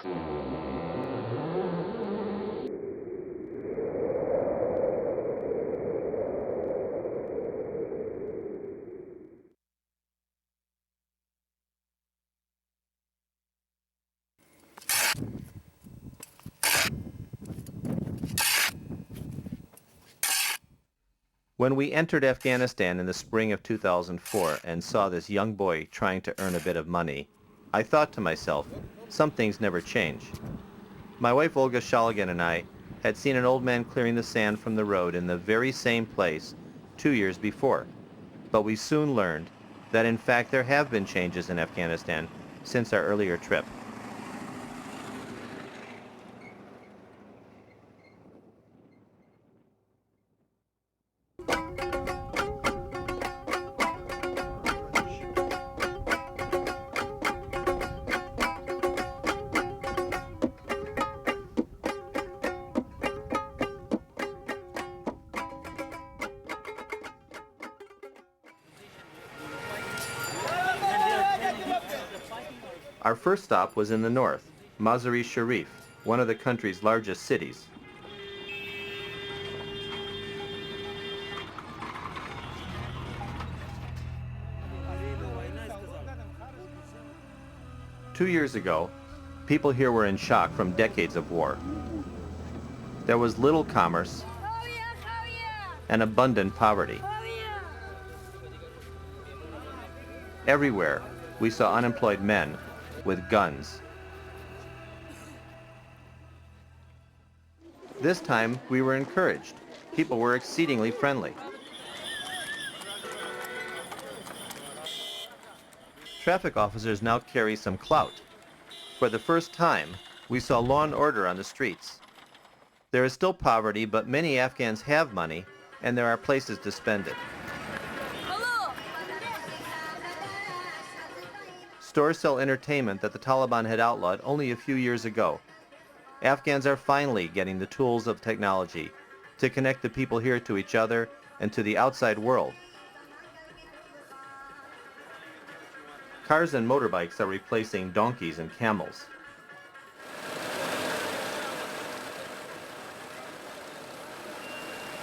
When we entered Afghanistan in the spring of 2004 and saw this young boy trying to earn a bit of money, I thought to myself, some things never change. My wife Olga Shalygin and I had seen an old man clearing the sand from the road in the very same place 2 years before. But we soon learned that in fact there have been changes in Afghanistan since our earlier trip. Our first stop was in the north, Mazar-I-Sharif, one of the country's largest cities. Two years ago, people here were in shock from decades of war. There was little commerce and abundant poverty. Everywhere, we saw unemployed men with guns. This time, we were encouraged. People were exceedingly friendly. Traffic officers now carry some clout. For the first time, we saw law and order on the streets. There is still poverty, but many Afghans have money, and there are places to spend it. Stores sell entertainment that the Taliban had outlawed only a few years ago. Afghans are finally getting the tools of technology to connect the people here to each other and to the outside world. Cars and motorbikes are replacing donkeys and camels.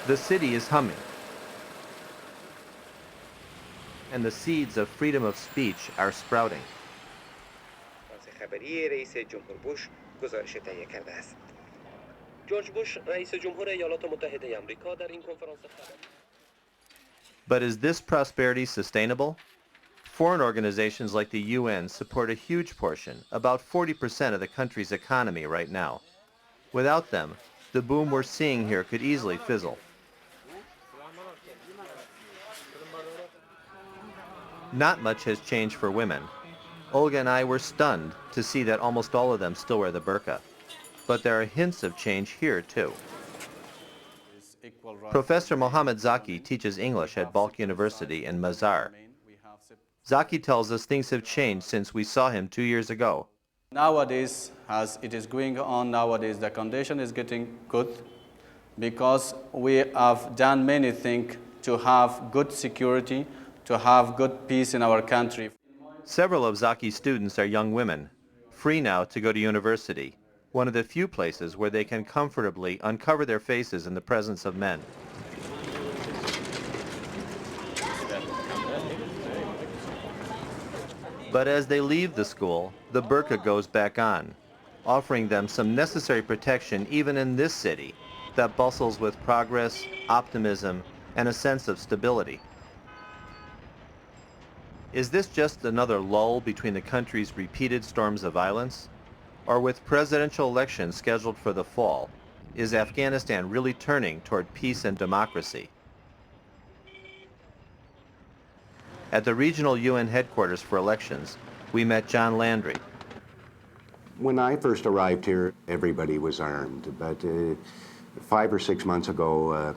The city is humming, and the seeds of freedom of speech are sprouting. خبری رئیس جمهور بوش گزارش تهیه کرده است. جورج بوش رئیس جمهور ایالات متحده آمریکا در این کنفرانس خبری. But is this prosperity sustainable? Foreign organizations like the UN support a huge portion, about 40% of the country's economy right now. Without them, the boom we're seeing here could easily fizzle. Not much has changed for women. Olga and I were stunned to see that almost all of them still wear the burqa. But there are hints of change here, too. Professor Mohammed Zaki teaches English at Balkh University in Mazar. Zaki tells us things have changed since we saw him 2 years ago. Nowadays, as it is going on nowadays, the condition is getting good because we have done many things to have good security, to have good peace in our country. Several of Zaki's students are young women, free now to go to university, one of the few places where they can comfortably uncover their faces in the presence of men. But as they leave the school, the burqa goes back on, offering them some necessary protection even in this city that bustles with progress, optimism, and a sense of stability. Is this just another lull between the country's repeated storms of violence? Or with presidential elections scheduled for the fall, is Afghanistan really turning toward peace and democracy? At the regional UN headquarters for elections, we met John Landry. When I first arrived here, everybody was armed, but 5 or 6 months ago,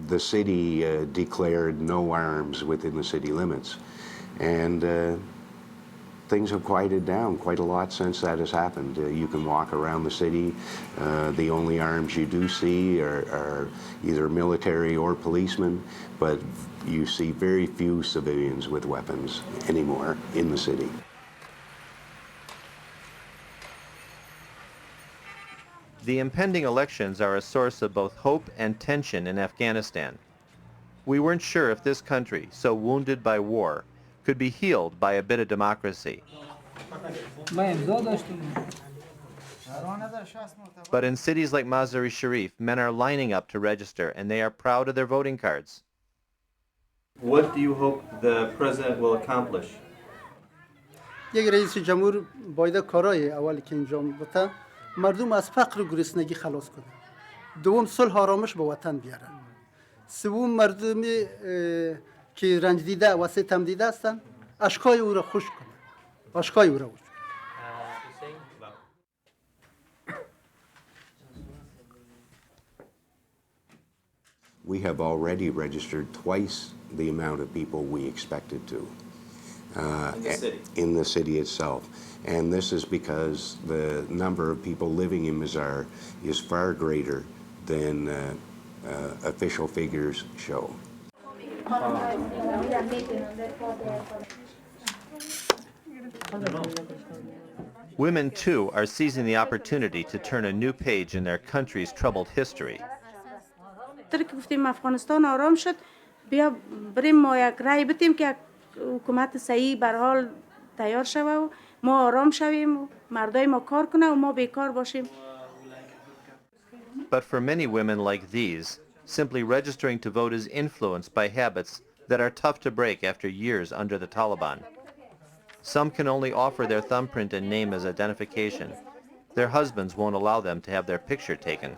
the city declared no arms within the city limits. And things have quieted down quite a lot since that has happened. You can walk around the city. The only arms you do see are either military or policemen, but you see very few civilians with weapons anymore in the city. The impending elections are a source of both hope and tension in Afghanistan. We weren't sure if this country, so wounded by war, could be healed by a bit of democracy. But in cities like Mazar-I-Sharif, men are lining up to register, and they are proud of their voting cards. What do you hope the president will accomplish? یک رئیس جمهور باید کارهای اولی که انجام بده مردم از فقر و گرسنگی خلاص کنه. دوم صلح و آرامش به وطن بیاره. سوم مردمی که رنج دیده و ستم دیده هستن اشکای او را خوش کنه. اشکای او را خوش. We have already registered twice the amount of people we expected to. In the city itself. And this is because the number of people living in Mazar is far greater than official figures show. Women, too, are seizing the opportunity to turn a new page in their country's troubled history. طوری که گفتیم افغانستان آرام شد بیا بریم ما یک رای بدیم که حکومت صحیح به حال تیار شوه و ما آرام شویم و مردای ما کار کنه و ما بیکار باشیم. But for many women like these, simply registering to vote is influenced by habits that are tough to break after years under the Taliban. Some can only offer their thumbprint and name as identification. Their husbands won't allow them to have their picture taken.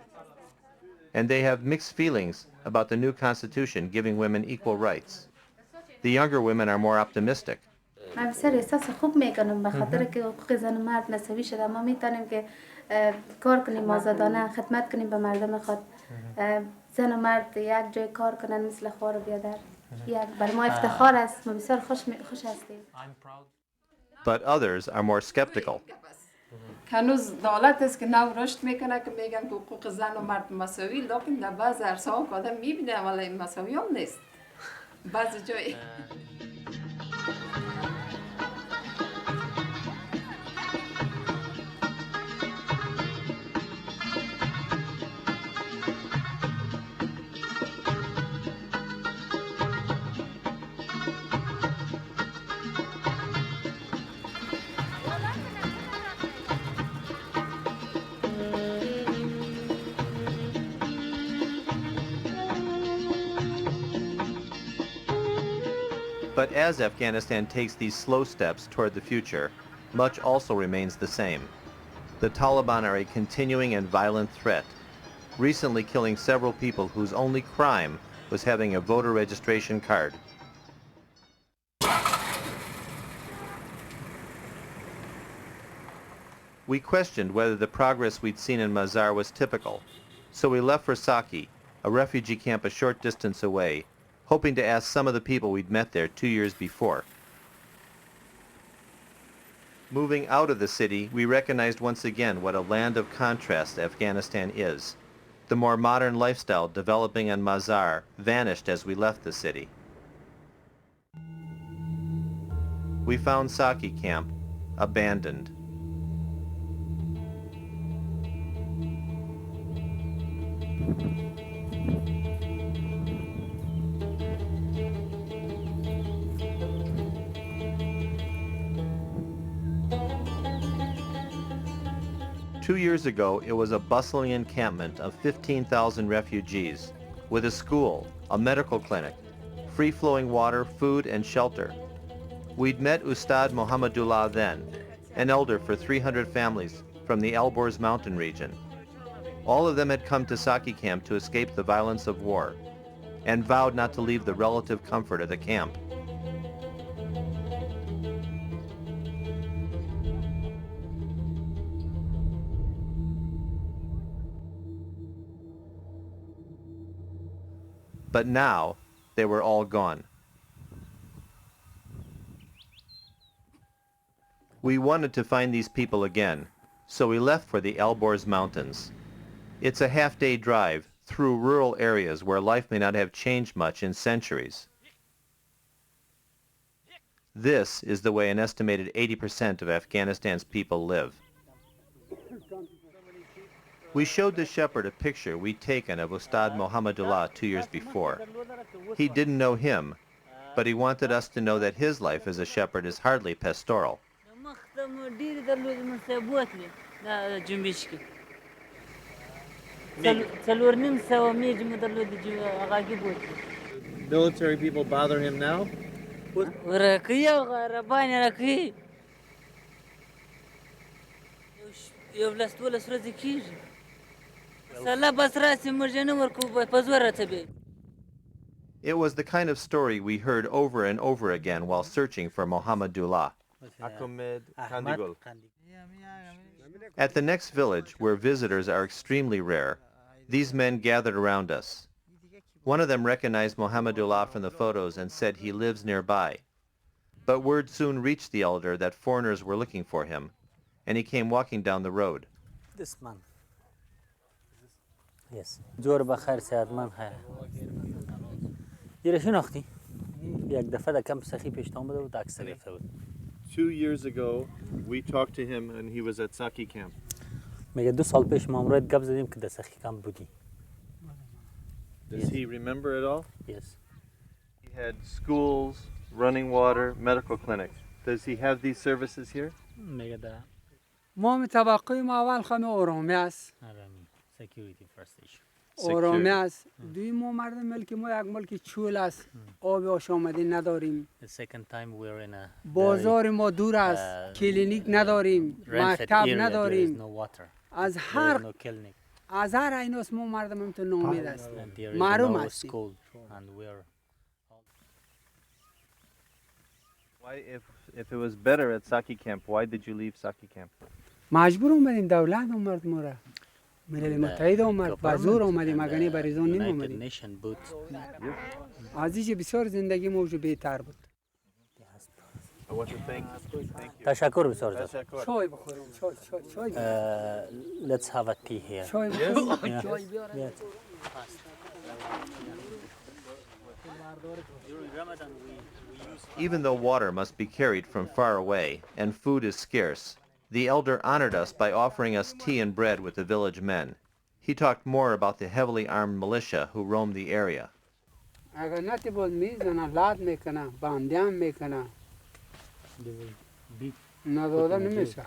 And they have mixed feelings about the new constitution giving women equal rights. The younger women are more optimistic. من بسیار احساس خوب میکنم به خاطر که حقوق زن و مرد مساوی شده. ما میتونیم که کار کنیم آزادانه خدمت کنیم به مردم خود. زن و مرد یک جای کار کنن مثل خوار و بیادر. یک بر ما افتخار است. ما بسیار خوش هستیم. But others are more skeptical. هنوز دولت است که نو رشد میکنه که میگن که حقوق زن و مرد مساوی، لیکن در بعض عرصه‌ها که آدم میبینه ولی مساوی هم نیست. بعضی جای But as Afghanistan takes these slow steps toward the future, much also remains the same. The Taliban are a continuing and violent threat, recently killing several people whose only crime was having a voter registration card. We questioned whether the progress we'd seen in Mazar was typical, so we left for Saki, a refugee camp a short distance away, hoping to ask some of the people we'd met there 2 years before. Moving out of the city, we recognized once again what a land of contrast Afghanistan is. The more modern lifestyle developing in Mazar vanished as we left the city. We found Saki camp abandoned. Two years ago, it was a bustling encampment of 15,000 refugees, with a school, a medical clinic, free-flowing water, food, and shelter. We'd met Ustad Mohammadullah then, an elder for 300 families from the Alborz mountain region. All of them had come to Saki camp to escape the violence of war, and vowed not to leave the relative comfort of the camp. But now, they were all gone. We wanted to find these people again, so we left for the Alborz Mountains. It's a half-day drive through rural areas where life may not have changed much in centuries. This is the way an estimated 80% of Afghanistan's people live. We showed the shepherd a picture we'd taken of Ustad Mohammadullah 2 years before. He didn't know him, but he wanted us to know that his life as a shepherd is hardly pastoral. Military people bother him now? It was the kind of story we heard over and over again while searching for Mohammadullah. At the next village, where visitors are extremely rare, these men gathered around us. One of them recognized Mohammadullah from the photos and said he lives nearby. But word soon reached the elder that foreigners were looking for him, and he came walking down the road. This man. Yes. Jor bakhir saad man khair. Yere shnakhti. Yak dafa da kam sakhi pesh tamada u taksir gafta bud. 2 years ago, we talked to him and he was at Saki camp. Mega 2 sal pesh mamrad gab zadim ke da sakhi camp budi. Does he remember it all? Yes. He had schools, running water, medical clinics. Does he have these services here? Mega da. ما متوقعیم اول خانه آرامی است. Security first issue. آرامی است. دوی ما مردم ملک ما یک ملک چول است. آب آشامده نداریم. The second time we're in a بازار ما دور است. کلینیک نداریم. مکتب نداریم. از هر ایناست ما مردم هم تو نامید است. محروم هستیم. Why, if it was better at Saki camp, why did you leave Saki camp? مجبور اومدیم دولت اومد ما را. ملل متحد اومد بازور اومدیم مگنی بریزون نیم اومدیم. عزیز بسیار زندگی موجود بهتر بود. I want to thank you. تشکر بسیار زیاد. چای بخوریم. چای. Let's have a tea here. چای بخوریم. چای بیارم. Even though water must be carried from far away and food is scarce, the elder honored us by offering us tea and bread with the village men. He talked more about the heavily armed militia who roamed the area. اگر نتی بود میزنن لاد میکنن باندیان میکنن نداده نمیشه.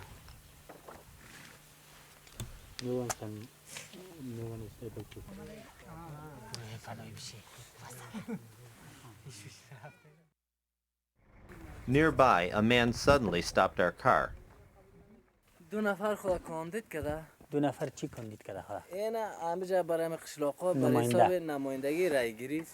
Nearby, a man suddenly stopped our car. دو نفر خود کاندید کده. دو نفر چی کاندید کده خدا؟ اینا همه برای قشلاق‌ها برای حساب نمایندگی رای گیری.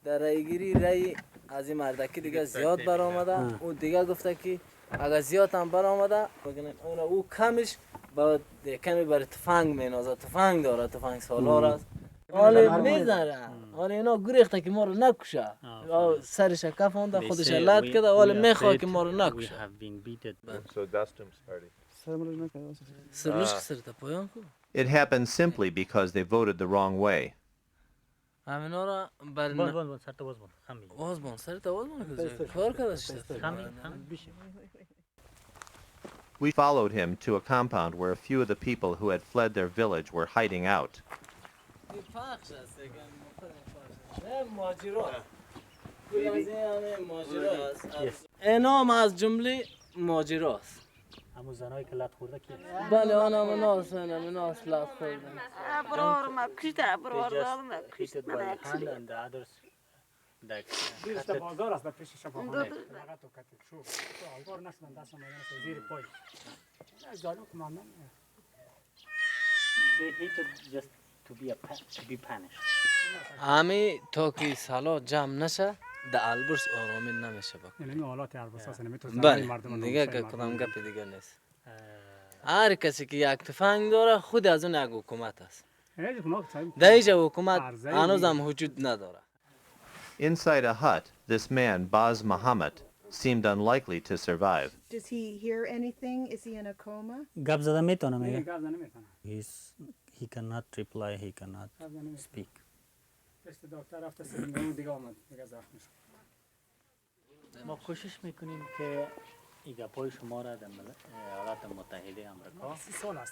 در رای گیری رای از این مردکی دیگه زیاد برآمده. او دیگه گفته که اگر زیاد هم برآمده بگن او کمش با کمی برای تفنگ مینازه. تفنگ داره، تفنگ سالار است. حالا میزنه. حالا اینا گریخته که ما رو نکشه. سرش کف آنده خودش لط کده. حالا میخواد که ما رو نکشه. It happened simply because they voted the wrong way. We followed him to a compound where a few of the people who had fled their village were hiding out. اینام از جمله ماجراست. همون زنایی که لط خورده که بله آنها مناس لط خوردن. برار ما کشته برار دارم کشته من and the others بیرست بازار است پیش شفاخانه. فقط تو کتی شو. تو آلگار نشدن دست من زیر پای. جالو کماندن. They hated just to be punished. همه تا که سالا جمع نشه در البرز آرامی نمیشه بکن. این حالات البرز هست نمیتونه بله دیگه کدام گپ دیگه نیست. هر کسی که یک تفنگ داره خود از اون یک حکومت است. در اینجا حکومت هنوز هم وجود نداره. Inside a hut, this man, Baz Muhammad, seemed unlikely to survive. Does he hear anything? Is he in a coma? گپ زده میتونه میگه. He cannot reply, he cannot speak. ما کوشش میکنیم که این گپای شما را در ایالات متحده آمریکا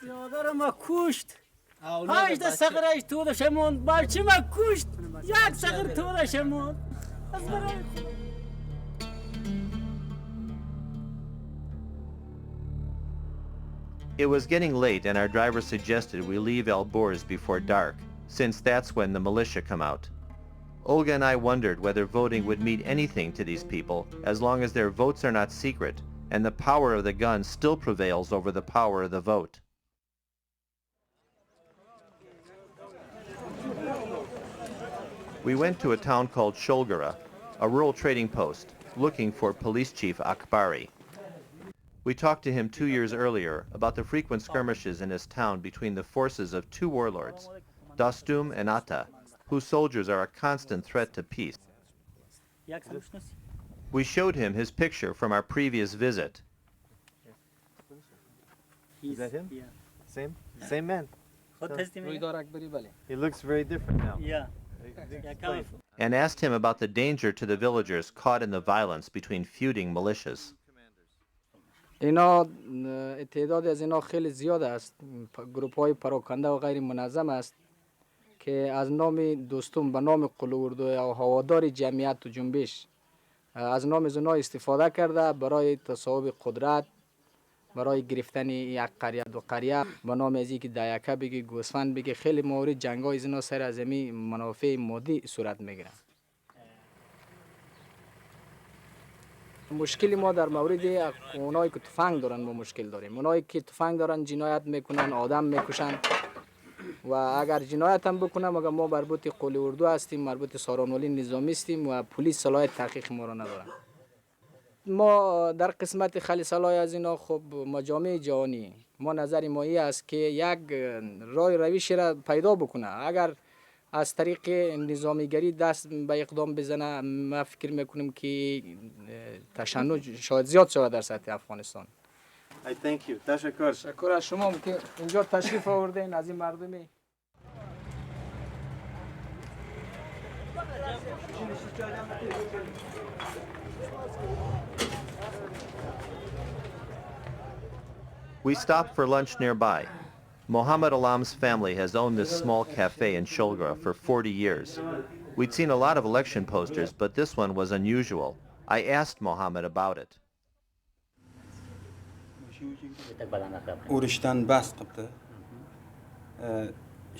یادر ما کشت هاش ده سقرش تو ده شمون بچه ما کشت یک سقر تو ده شمون از برای It was getting late and our driver suggested we leave El Borz before dark, since that's when the militia come out. Olga and I wondered whether voting would mean anything to these people as long as their votes are not secret and the power of the gun still prevails over the power of the vote. We went to a town called Sholgara, a rural trading post, looking for Police Chief Akbari. We talked to him 2 years earlier about the frequent skirmishes in his town between the forces of two warlords, Dostum and Atta, whose soldiers are a constant threat to peace. We showed him his picture from our previous visit. Is that him? Yeah. Same man. He looks very different now. Yeah. And asked him about the danger to the villagers caught in the violence between feuding militias. اینا تعداد از اینا خیلی زیاد است، گروپ های پراکنده و غیر منظم است که از نام دوستم به نام قلوردو و هوادار جمعیت و جنبش از نام از اونا استفاده کرده برای تصاحب قدرت، برای گرفتن یک قریه دو قریه، به نام از اینکه دایکه بگی گوسفند بگی، خیلی مورد جنگ های از اینا سر از امی منافع مادی صورت میگیره. مشکلی ما در مورد اونایی که تفنگ دارن ما مشکل داریم. اونایی که تفنگ دارن جنایت میکنن، آدم میکشن و اگر جنایت هم بکنن مگر ما مربوط قول اردو هستیم، مربوط سارانولی نظامی هستیم و پلیس صلاحیت تحقیق ما را ندارن. ما در قسمت خلی صلاح از اینا خب مجامع جهانی ما نظر ما این است که یک راه روشی را پیدا بکنه. اگر از طریق نظامیگری دست به اقدام بزنه ما فکر میکنیم که تشنج شاید زیاد شود در سطح افغانستان. I thank you. تشکر. تشکر از شما که اینجا تشریف آوردین از این مردمی. We stopped for lunch nearby. Mohammed Alam's family has owned this small cafe in Sholgara for 40 years. We'd seen a lot of election posters, but this one was unusual. I asked Mohammed about it. urushdan bas qilibdi.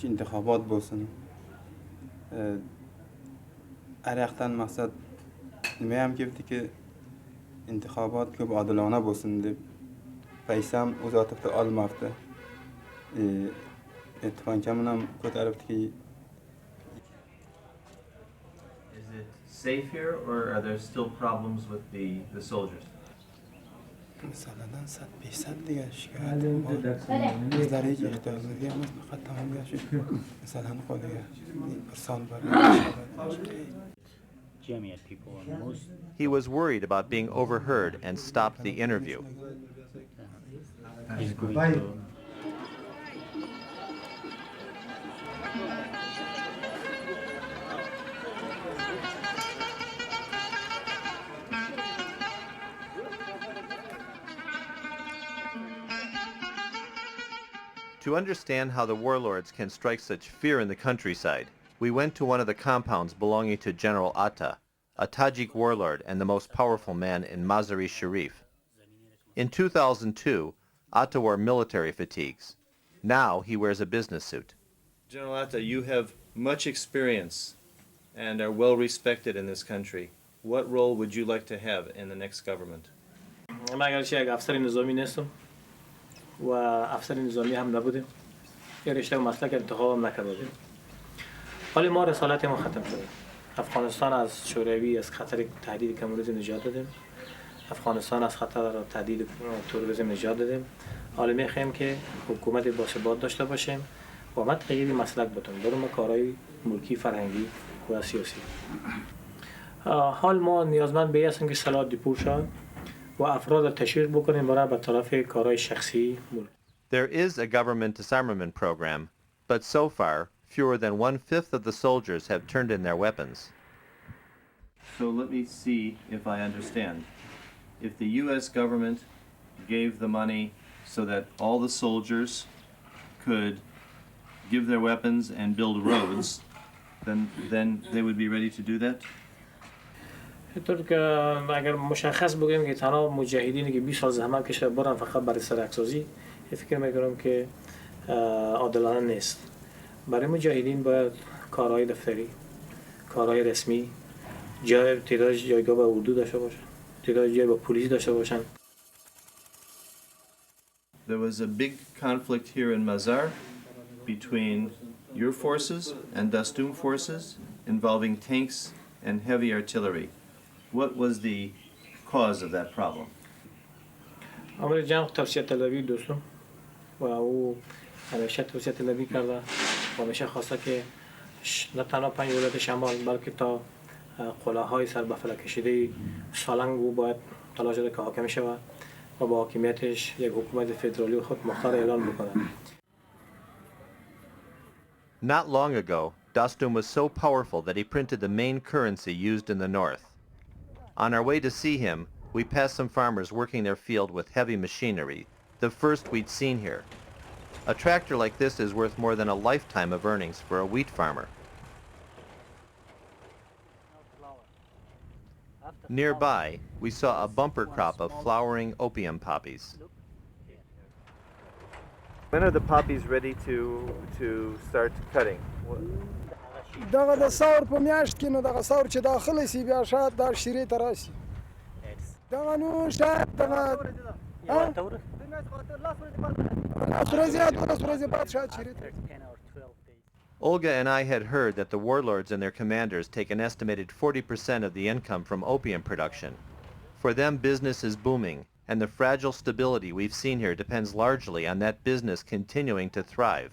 Intihobat bo'lsin. Araqdan maqsad nima ham kelibdiki, intihobat ko'p odilona bo'lsin deb paysam uzatib olmabdi. Ittifoqcham ham ko'taribdiki. Is it safe here, or are there still problems with the soldiers? Masalan, 100% degan shikoyat bor. Bizlar hech ehtiyojlarga emas, faqat tamomga shu masalan qo'liga bir son bor. He was worried about being overheard and stopped the interview. He's going to To understand how the warlords can strike such fear in the countryside, we went to one of the compounds belonging to General Atta, a Tajik warlord and the most powerful man in Mazar-I-Sharif. In 2002, Atta wore military fatigues. Now he wears a business suit. General Atta, you have much experience and are well respected in this country. What role would you like to have in the next government? و افسر نظامی هم نبودیم. یه رشته و مسلک انتخاب هم نکرده بودیم. حالی ما رسالت ما ختم شده. افغانستان از شوروی از خطر تهدید کمونیسم نجات دادیم. افغانستان از خطر تهدید تروریسم نجات دادیم. حالا می‌خوایم که حکومت باثبات داشته باشیم و ما تغییر مسلک بدیم. برای کارهای ملکی فرهنگی و سیاسی. حال ما نیازمند به هستیم که صلاح دیپور شد. There is a government disarmament program, but so far, fewer than 1/5 of the soldiers have turned in their weapons. So let me see if I understand. If the U.S. government gave the money so that all the soldiers could give their weapons and build roads, then they would be ready to do that? اینطور که اگر مشخص بگیم که تنها مجاهدینی که 20 سال زحمت کشیده برن فقط برای سرکسازی، فکر میکنم که عادلانه نیست. برای مجاهدین باید کارهای دفتری، کارهای رسمی، تعداد جایگاه با اردو داشته باشن، تعداد جای با پلیس داشته باشن. There was a big conflict here in Mazar between your forces and Dastum forces involving tanks and heavy artillery. What was the cause of that problem? عمل جنگ توسعه طلبی دوستم و او همیشه توسعه طلبی کرده و همیشه خواسته که نه تنها 5 ولایت شمال بلکه تا قلعه‌های سر به فلک کشیده سالنگ او باید تلاش کرده که حاکم شود و با حاکمیتش یک حکومت فدرالی خود مختار اعلان بکنه. Not long ago, Dastum was so powerful that he printed the main currency used in the north. On our way to see him, we passed some farmers working their field with heavy machinery, the first we'd seen here. A tractor like this is worth more than a lifetime of earnings for a wheat farmer. Nearby, we saw a bumper crop of flowering opium poppies. When are the poppies ready to start cutting? دغه د ثور په میاشت کې نو دغه ثور چې داخله سي بیا شاید دا شیرې ته راشي دغه نو شاید دغه Olga and I had heard that the warlords and their commanders take an estimated 40% of the income from opium production. For them, business is booming, and the fragile stability we've seen here depends largely on that business continuing to thrive.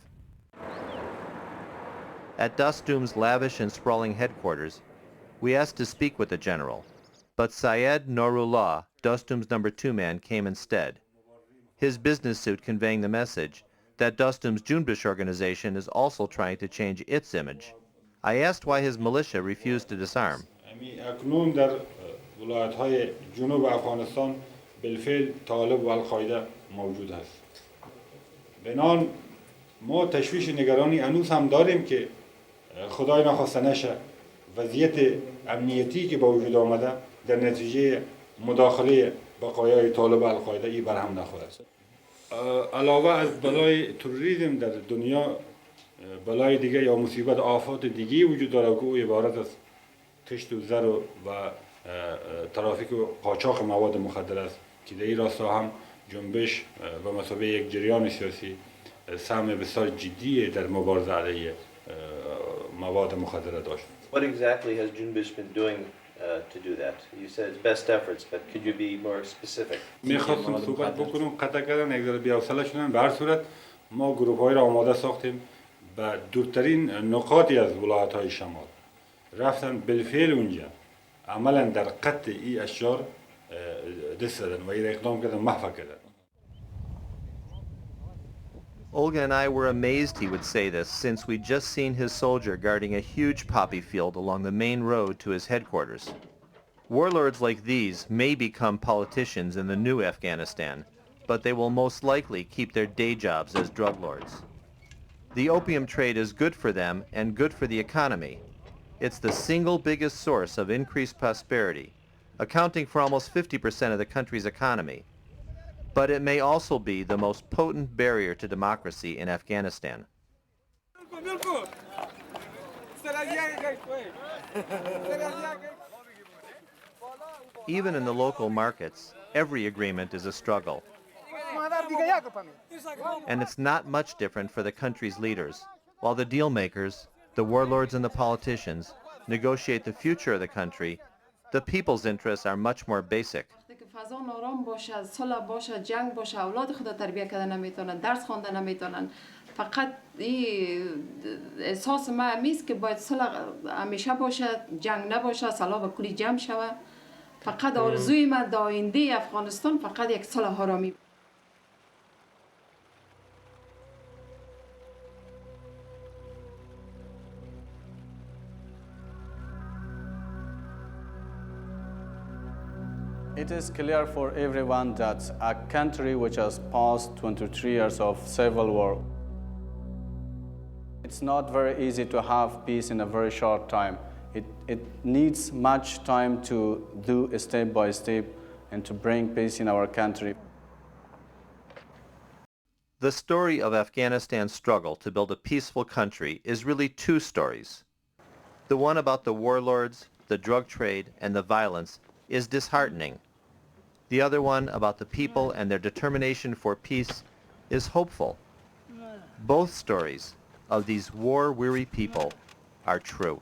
At Dastum's lavish and sprawling headquarters, we asked to speak with the general, but Syed Nourullah, Dastum's number 2 man, came instead, his business suit conveying the message that Dastum's Junbish organization is also trying to change its image. I asked why his militia refused to disarm. اکنون در ولایت‌های جنوب افغانستان بالفعل طالب و القاعده موجود است. بنان ما تشویش نگرانی هنوز هم داریم که خدای نخواسته نشه وضعیت امنیتی که با وجود آمده در نتیجه مداخله بقایای طالب القاعده ای برهم نخواهد. علاوه از بلای تروریسم در دنیا بلای دیگه یا مصیبت آفات دیگه وجود داره که او عبارت از کشت و زر و ترافیک و قاچاق مواد مخدر است که در این راستا هم جنبش و مثابه یک جریان سیاسی سهم بسیار جدی در مبارزه علیه مواد مخدر داشت. What exactly has Junbish been doing to do that? You said it's best efforts, but could you be more specific? میخواستم صحبت بکنم قطع کردن یک ذره بی‌حوصله شدن. به هر صورت ما گروه‌های را آماده ساختیم به دورترین نقاطی از ولایت‌های شمال رفتن بالفعل اونجا عملا در قطع این اشجار دست دادن و این اقدام کردن محو کردن. Olga and I were amazed he would say this, since we'd just seen his soldier guarding a huge poppy field along the main road to his headquarters. Warlords like these may become politicians in the new Afghanistan, but they will most likely keep their day jobs as drug lords. The opium trade is good for them and good for the economy. It's the single biggest source of increased prosperity, accounting for almost 50% of the country's economy. But it may also be the most potent barrier to democracy in Afghanistan. Even in the local markets, every agreement is a struggle. And it's not much different for the country's leaders. While the deal makers, the warlords and the politicians, negotiate the future of the country, the people's interests are much more basic. فضا نارام باشه، صلح باشه، جنگ باشه، اولاد خدا تربیت کردن نمیتونن، درس خوانده نمیتونن. فقط این احساس ما همیست که باید صلح همیشه باشه، جنگ نباشه، صلح به کلی جمع شود. فقط آرزوی من در آینده افغانستان فقط یک صلح آرامی. It is clear for everyone that a country which has passed 23 years of civil war It's not very easy to have peace in a very short time. It needs much time to do step by step and to bring peace in our country. The story of Afghanistan's struggle to build a peaceful country is really two stories. The one about the warlords, the drug trade, and the violence is disheartening. The other one about the people and their determination for peace is hopeful. Both stories of these war-weary people are true.